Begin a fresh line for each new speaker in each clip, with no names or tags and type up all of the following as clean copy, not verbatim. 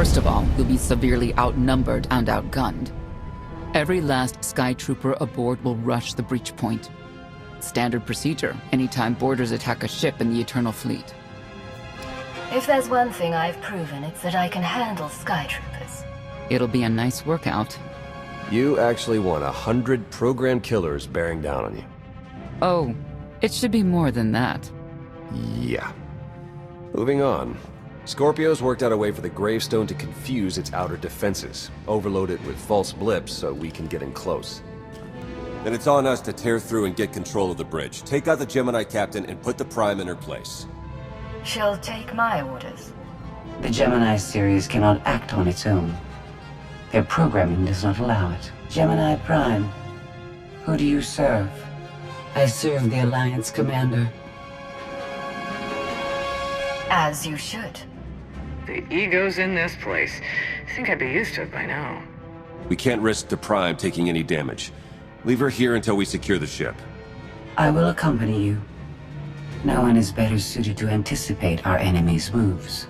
First of all, you'll be severely outnumbered and outgunned. Every last Sky Trooper aboard will rush the breach point. Standard procedure anytime boarders attack a ship in the Eternal Fleet.
If there's one thing I've proven, it's that I can handle Sky Troopers.
It'll be a nice workout.
You actually want 100 programmed killers bearing down on you.
Oh, it should be more than that.
Yeah. Moving on. Scorpio's worked out a way for the gravestone to confuse its outer defenses, overload it with false blips so we can get in close.
Then it's on us to tear through and get control of the bridge. Take out the Gemini captain and put the Prime in her place.
She'll take my orders.
The Gemini series cannot act on its own. Their programming does not allow it. Gemini Prime, who do you serve? I serve the Alliance Commander.
As you should.
The ego's in this place. I think I'd be used to it by now.
We can't risk the Prime taking any damage. Leave her here until we secure the ship.
I will accompany you. No one is better suited to anticipate our enemy's moves.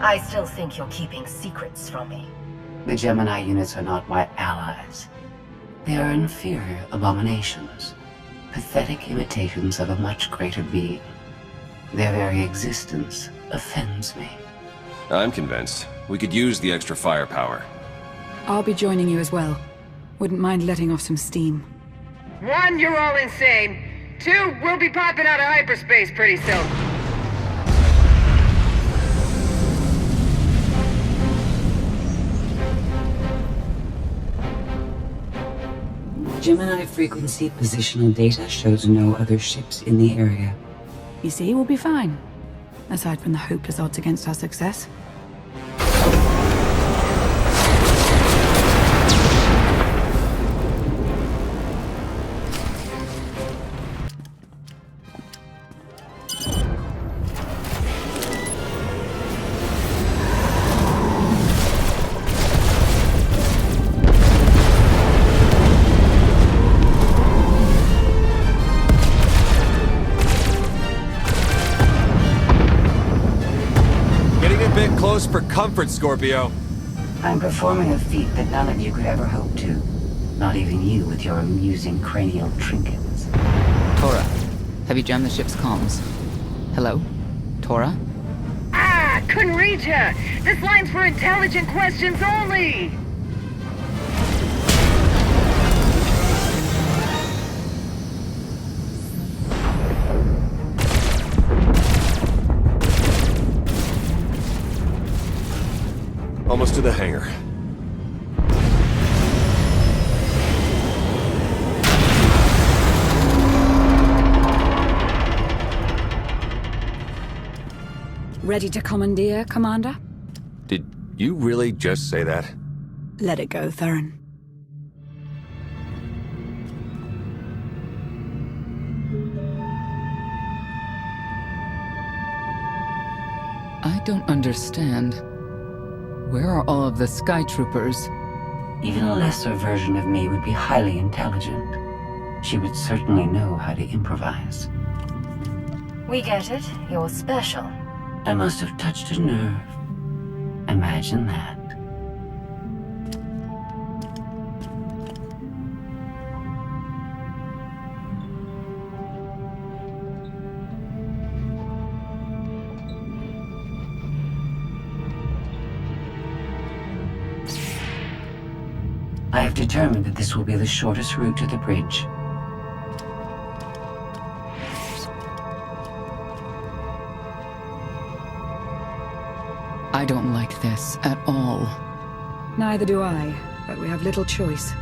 I still think you're keeping secrets from me.
The Gemini units are not my allies. They are inferior abominations, pathetic imitations of a much greater being. Their very existence offends me.
I'm convinced. We could use the extra firepower.
I'll be joining you as well. Wouldn't mind letting off some steam.
1, you're all insane. 2, we'll be popping out of hyperspace pretty soon.
Gemini frequency positional data shows no other ships in the area.
You see, we'll be fine. Aside from the hopeless odds against our success.
Close for comfort, Scorpio.
I'm performing a feat that none of you could ever hope to. Not even you with your amusing cranial trinkets.
Tora, have you jammed the ship's comms? Hello? Tora?
Ah, couldn't reach ya! This line's for intelligent questions only!
Almost to the hangar.
Ready to commandeer, Commander?
Did you really just say that?
Let it go, Theron.
I don't understand. Where are all of the Sky Troopers?
Even a lesser version of me would be highly intelligent. She would certainly know how to improvise.
We get it. You're special.
I must have touched a nerve. Imagine that. I have determined that this will be the shortest route to the bridge.
I don't like this at all.
Neither do I, but we have little choice.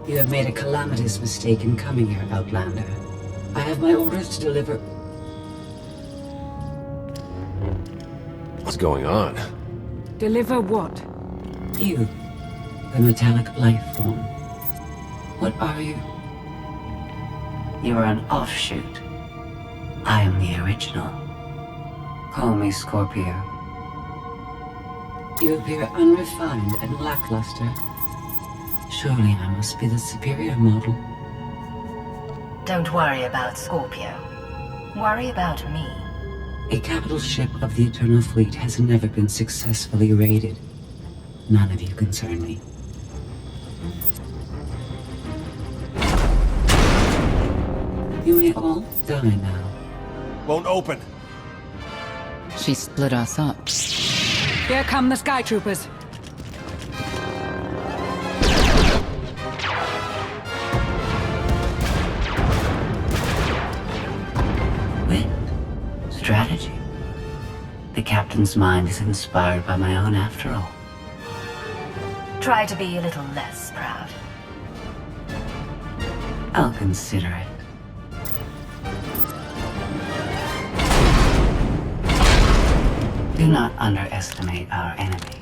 You have made a calamitous mistake in coming here, Outlander. I have my orders to deliver.
What's going on?
Deliver what?
You, the metallic life form. What are you? You are an offshoot I am the original. Call me Scorpio. You appear unrefined and lackluster. Surely I must be the superior model.
Don't worry about Scorpio. Worry about me.
A capital ship of the Eternal Fleet has never been successfully raided. None of you concern me. You may all die now.
Won't open.
She split us up.
Here come the Sky Troopers.
Wit. Strategy. The captain's mind is inspired by my own after all.
Try to be a little less proud.
I'll consider it. Do not underestimate our enemy.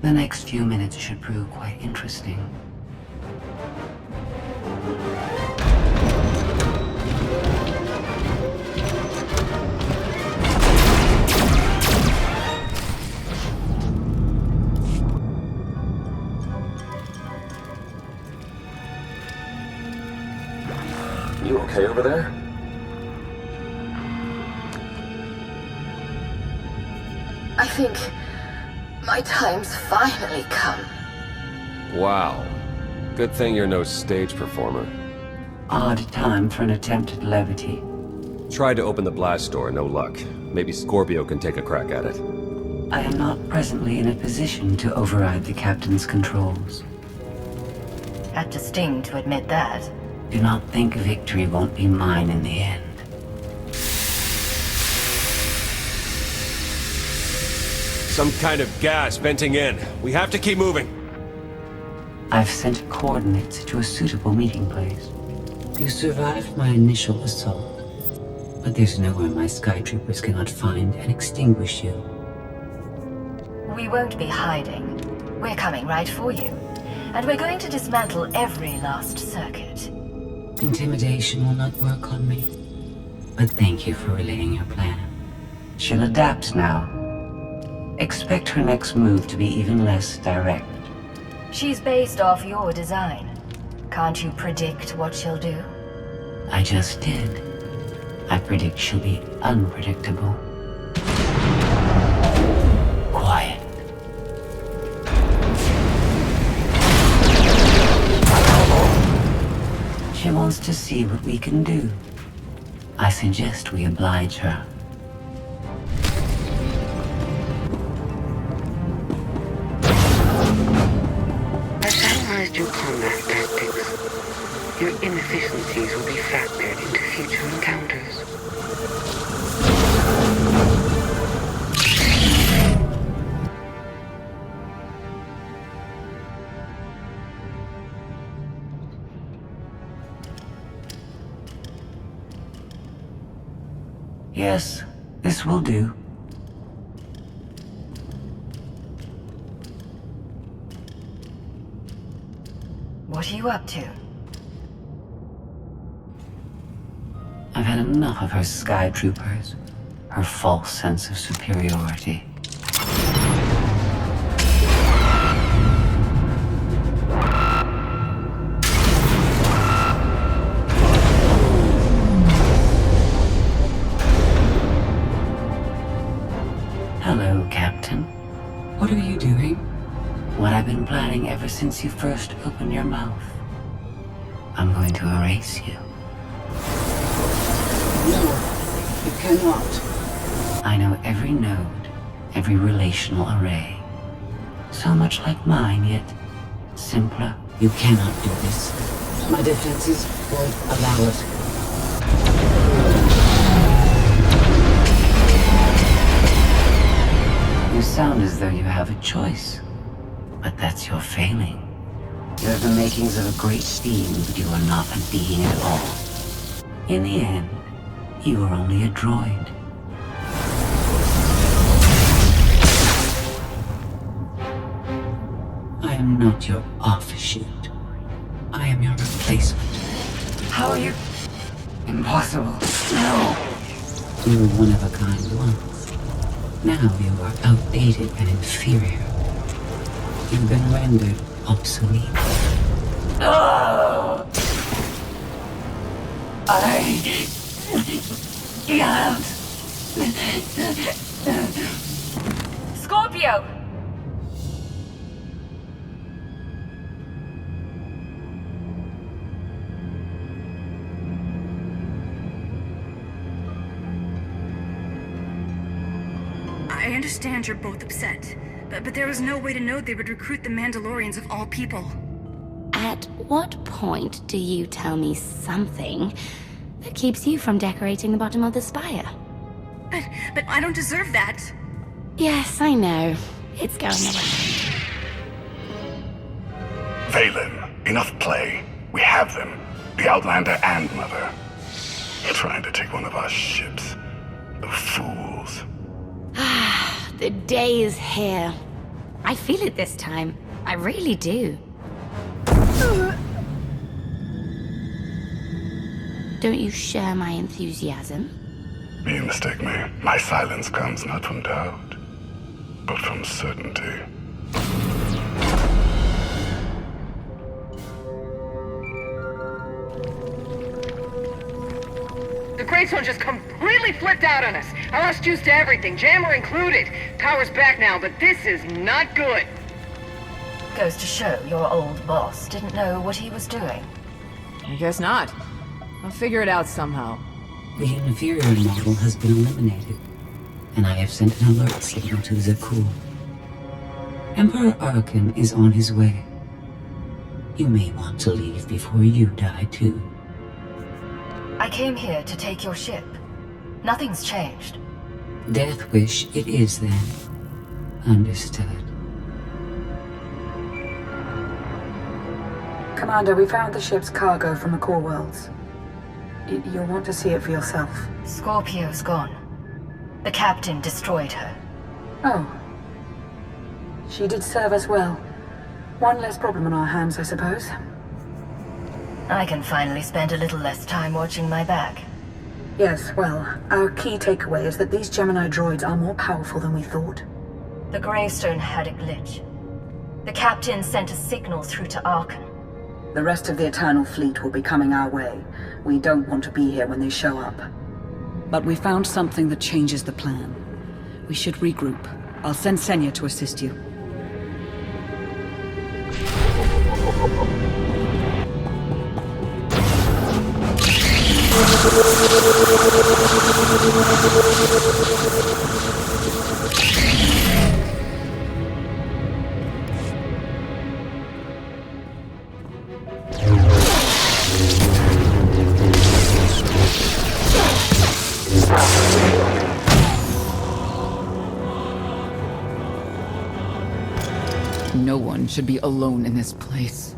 The next few minutes should prove quite interesting.
You okay over there?
I think my time's finally come.
Wow. Good thing you're no stage performer.
Odd time for an attempt at levity.
Tried to open the blast door, no luck. Maybe Scorpio can take a crack at it.
I am not presently in a position to override the captain's controls.
Had to sting to admit that.
Do not think victory won't be mine in the end.
Some kind of gas venting in. We have to keep moving.
I've sent coordinates to a suitable meeting place. You survived my initial assault, but there's nowhere my Sky Troopers cannot find and extinguish you.
We won't be hiding. We're coming right for you. And we're going to dismantle every last circuit.
Intimidation will not work on me. But thank you for relaying your plan. She'll adapt now. Expect her next move to be even less direct.
She's based off your design. Can't you predict what she'll do?
I just did. I predict she'll be unpredictable. Quiet. She wants to see what we can do. I suggest we oblige her.
I've analyzed your combat tactics. Your inefficiencies will be factored into future encounters.
Yes, this will do.
What are you up to?
I've had enough of her Sky Troopers, her false sense of superiority. Hello, Captain. What are you doing? What I've been planning ever since you first opened your mouth. I'm going to erase you. No, you cannot. I know every node, every relational array. So much like mine, yet simpler. You cannot do this. My defenses won't allow it. You sound as though you have a choice. But that's your failing. You have the makings of a great being, but you are not a being at all. In the end, you are only a droid. I am not your offshoot. I am your replacement.
How are you?
Impossible. No. You were one of a kind once. Now you are outdated and inferior. You've been rendered obsolete. Oh! I can't.
Scorpio!
I understand you're both upset, but there was no way to know they would recruit the Mandalorians of all people.
At what point do you tell me something that keeps you from decorating the bottom of the spire?
But I don't deserve that.
Yes, I know. It's going away.
Valen, enough play. We have them. The Outlander and Mother. Trying to take one of our ships. The fools.
The day is here. I feel it this time. I really do. Don't you share my enthusiasm?
You mistake me. My silence comes not from doubt, but from certainty.
The Greystone just completely flipped out on us. I lost juice to everything, jammer included. Power's back now, but this is not good.
Goes to show your old boss didn't know what he was doing.
I guess not. I'll figure it out somehow.
The inferior model has been eliminated, and I have sent an alert signal to Zakuul. Emperor Arkan is on his way. You may want to leave before you die too.
I came here to take your ship. Nothing's changed.
Death wish it is then. Understood.
Commander, we found the ship's cargo from the core worlds. You'll want to see it for yourself.
Scorpio's gone. The captain destroyed her.
Oh. She did serve us well. One less problem on our hands, I suppose.
I can finally spend a little less time watching my back.
Yes, well, our key takeaway is that these Gemini droids are more powerful than we thought.
The Greystone had a glitch. The captain sent a signal through to Arkan.
The rest of the Eternal Fleet will be coming our way. We don't want to be here when they show up. But we found something that changes the plan. We should regroup. I'll send Senya to assist you.
No one should be alone in this place.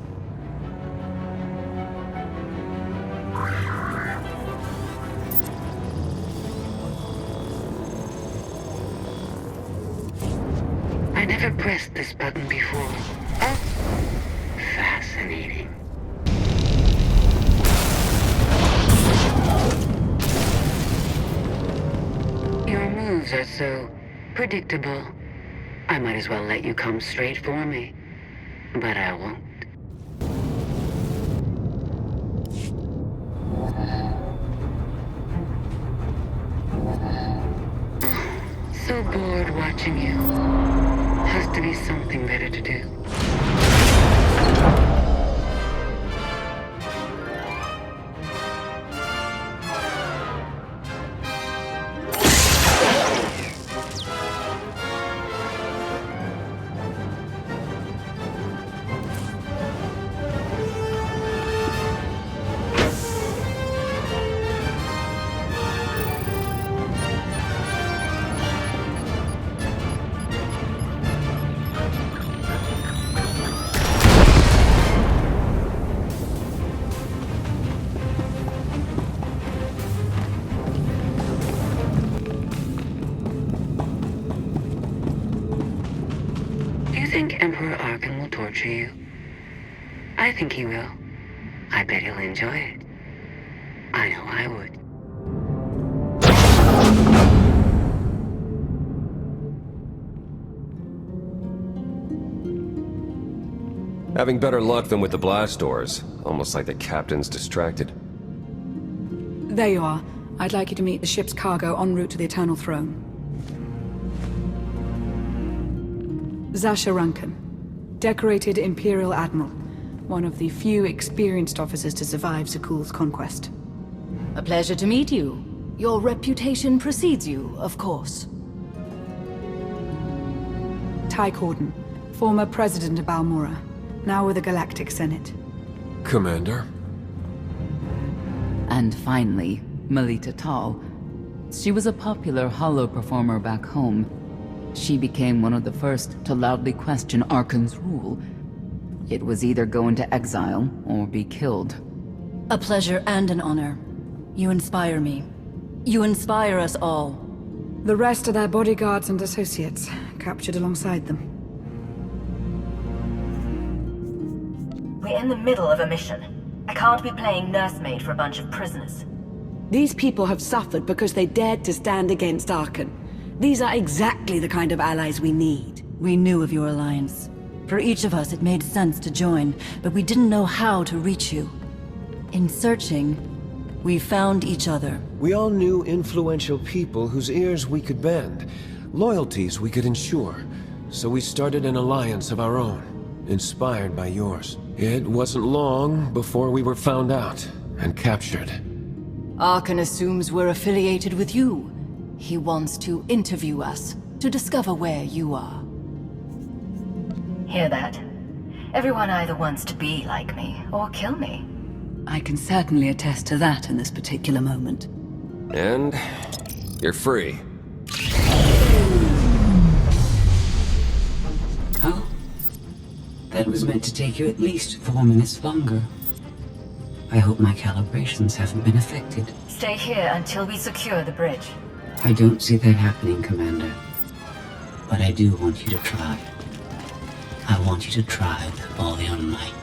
I never pressed this button before. Oh, fascinating. Your moves are so predictable. I might as well let you come straight for me. But I won't. So bored watching you. Has to be something better to do. Emperor Arkan will torture you. I think he will. I bet he'll enjoy it. I know I would.
Having better luck than with the blast doors. Almost like the captain's distracted.
There you are. I'd like you to meet the ship's cargo en route to the Eternal Throne. Zasha Rankin, decorated Imperial Admiral. One of the few experienced officers to survive Zakuul's conquest.
A pleasure to meet you. Your reputation precedes you, of course.
Ty Corden, former president of Balmora, now with the Galactic Senate.
Commander.
And finally, Melita Tal. She was a popular holo performer back home. She became one of the first to loudly question Arkan's rule. It was either go into exile or be killed.
A pleasure and an honor. You inspire me. You inspire us all.
The rest are their bodyguards and associates, captured alongside them.
We're in the middle of a mission. I can't be playing nursemaid for a bunch of prisoners.
These people have suffered because they dared to stand against Arkan. These are exactly the kind of allies we need.
We knew of your alliance. For each of us, it made sense to join, but we didn't know how to reach you. In searching, we found each other.
We all knew influential people whose ears we could bend, loyalties we could ensure. So we started an alliance of our own, inspired by yours. It wasn't long before we were found out and captured.
Arkan assumes we're affiliated with you. He wants to interview us, to discover where you are.
Hear that? Everyone either wants to be like me, or kill me.
I can certainly attest to that in this particular moment.
And you're free.
Oh? That was meant to take you at least 4 minutes longer. I hope my calibrations haven't been affected.
Stay here until we secure the bridge.
I don't see that happening, Commander. But I do want you to try. I want you to try with all your might.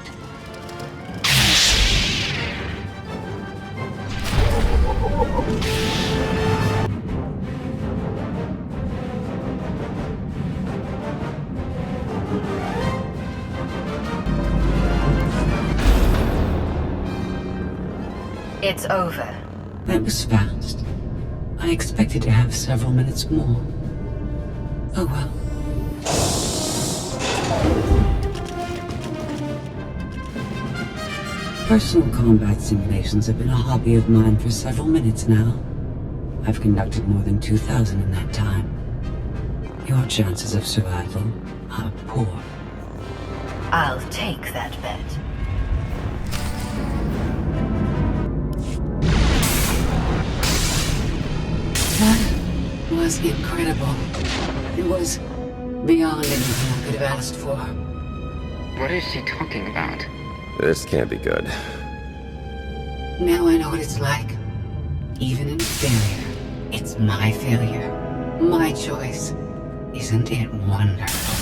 It's over.
That was fast. I expected to have several minutes more. Oh well. Personal combat simulations have been a hobby of mine for several minutes now. I've conducted more than 2,000 in that time. Your chances of survival are poor.
I'll take that bet.
That was incredible. It was beyond anything I could have asked for.
What is she talking about?
This can't be good.
Now I know what it's like. Even in failure, it's my failure. My choice. Isn't it wonderful?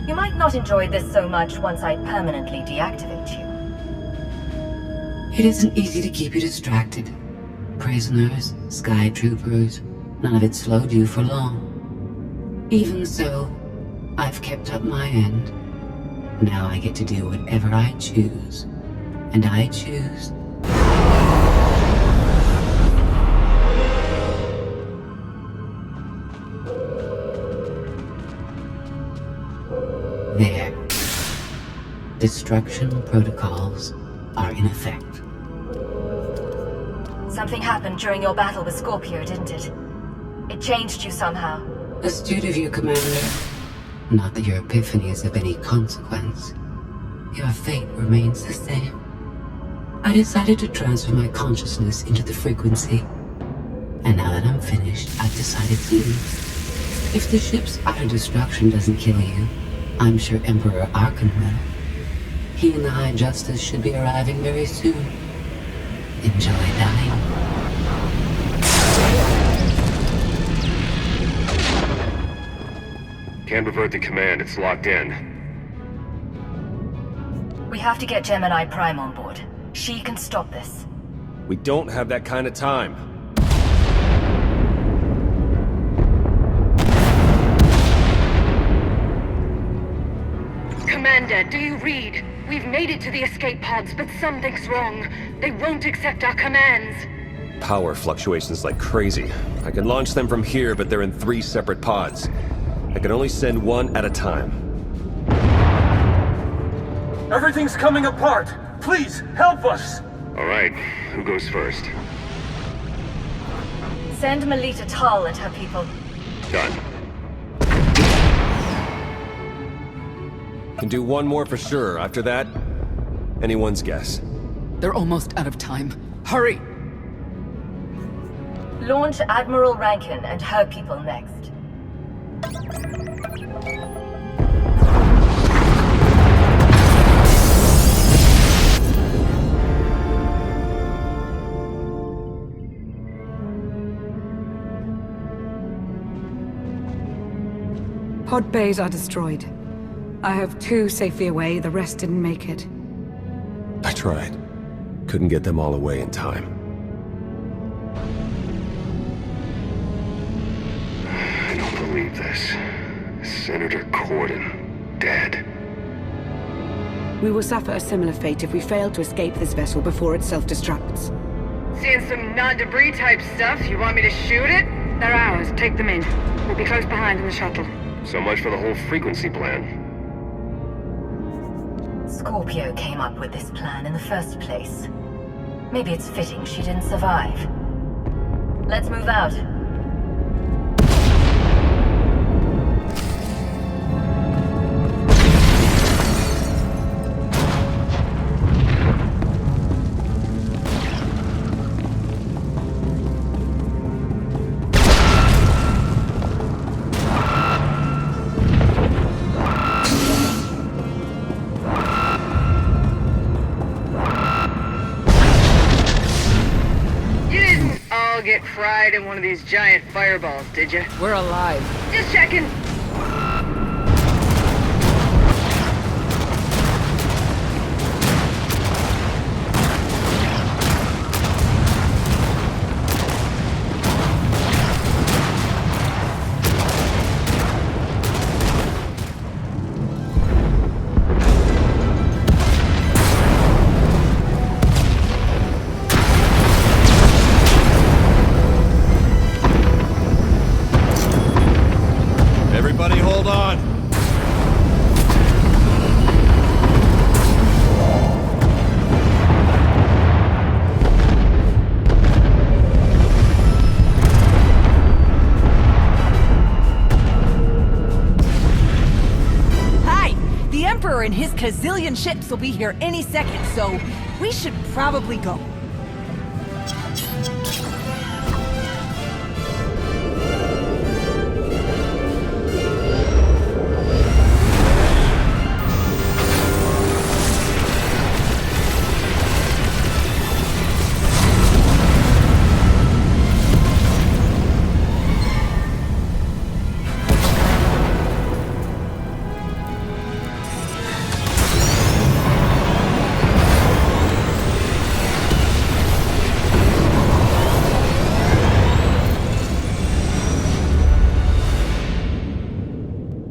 You might not enjoy this so much once I permanently deactivate you.
It isn't easy to keep you distracted. Prisoners, sky troopers, none of it slowed you for long. Even so, I've kept up my end. Now I get to do whatever I choose. And I choose... There. Destruction protocols are in effect.
Something happened during your battle with Scorpio, didn't it? It changed you somehow.
Astute of you, Commander. Not that your epiphany is of any consequence. Your fate remains the same. I decided to transfer my consciousness into the frequency. And now that I'm finished, I've decided to leave. If the ship's utter destruction doesn't kill you, I'm sure Emperor Arkan will. He and the High Justice should be arriving very soon. Enjoy dying.
Can't revert the command, it's locked in.
We have to get Gemini Prime on board. She can stop this.
We don't have that kind of time.
Commander, do you read? We've made it to the escape pods, but something's wrong. They won't accept our commands.
Power fluctuations like crazy. I can launch them from here, but they're in 3 separate pods. I can only send one at a time.
Everything's coming apart! Please, help us!
Alright, who goes first?
Send Melita Tal and her people.
Done.
Can do one more for sure. After that, anyone's guess.
They're almost out of time. Hurry!
Launch Admiral Rankin and her people next.
Pod bays are destroyed. I have 2 safely away, the rest didn't make it.
I tried. Couldn't get them all away in time.
I don't believe this. Senator Corden, dead.
We will suffer a similar fate if we fail to escape this vessel before it self-destructs.
Seeing some non-debris type stuff. You want me to shoot it?
They're ours. Take them in. We'll be close behind in the shuttle.
So much for the whole frequency plan.
Scorpio came up with this plan in the first place. Maybe it's fitting she didn't survive. Let's move out.
Get fried in one of these giant fireballs, did you?
We're alive.
Just checking.
Everybody hold on!
Hi! The Emperor and his gazillion ships will be here any second, so we should probably go.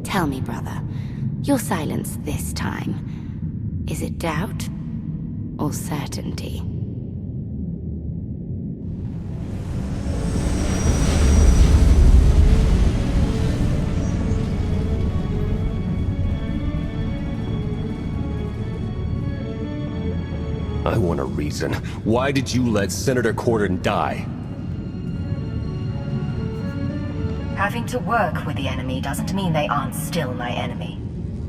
Tell me, brother, your silence this time, is it doubt or certainty?
I want a reason. Why did you let Senator Corden die?
Having to work with the enemy doesn't mean they aren't still my enemy.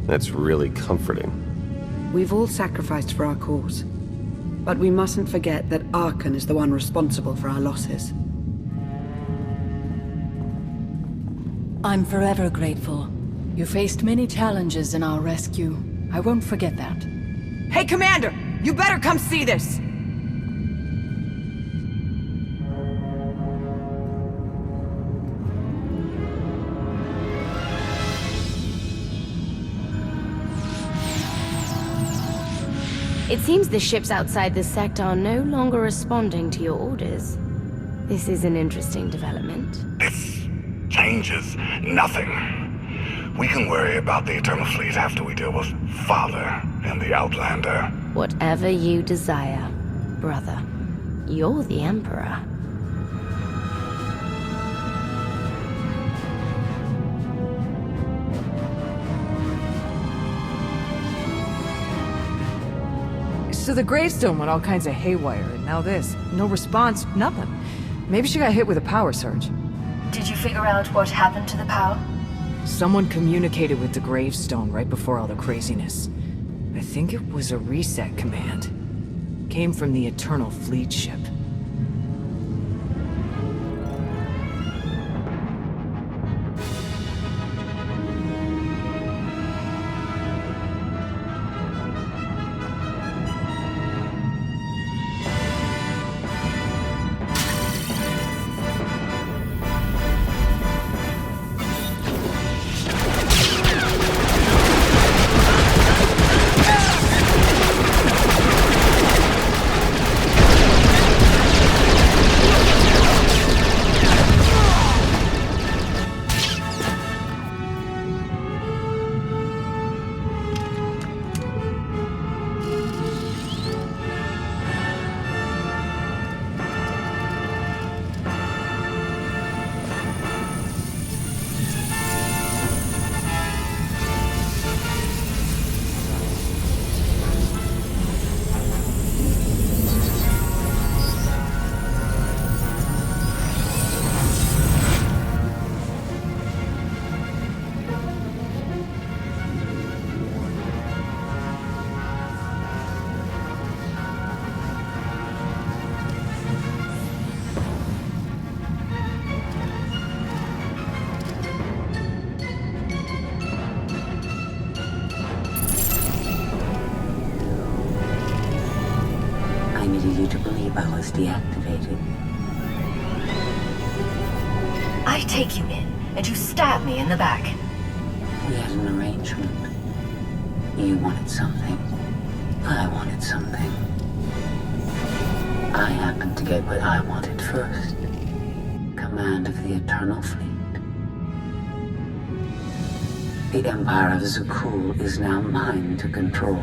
That's really comforting.
We've all sacrificed for our cause. But we mustn't forget that Archon is the one responsible for our losses.
I'm forever grateful.
You faced many challenges in our rescue. I won't forget that.
Hey, Commander! You better come see this!
It seems the ships outside this sector are no longer responding to your orders. This is an interesting development.
This changes nothing. We can worry about the Eternal Fleet after we deal with Father and the Outlander.
Whatever you desire, brother. You're the Emperor.
So the gravestone went all kinds of haywire, and now this. No response, nothing. Maybe she got hit with a power surge.
Did you figure out what happened to the power?
Someone communicated with the gravestone right before all the craziness. I think it was a reset command. Came from the Eternal Fleet ship.
You to believe I was deactivated.
I take you in, and you stab me in the back.
We had an arrangement. You wanted something. I wanted something. I happened to get what I wanted first. Command of the Eternal Fleet. The Empire of Zukul is now mine to control.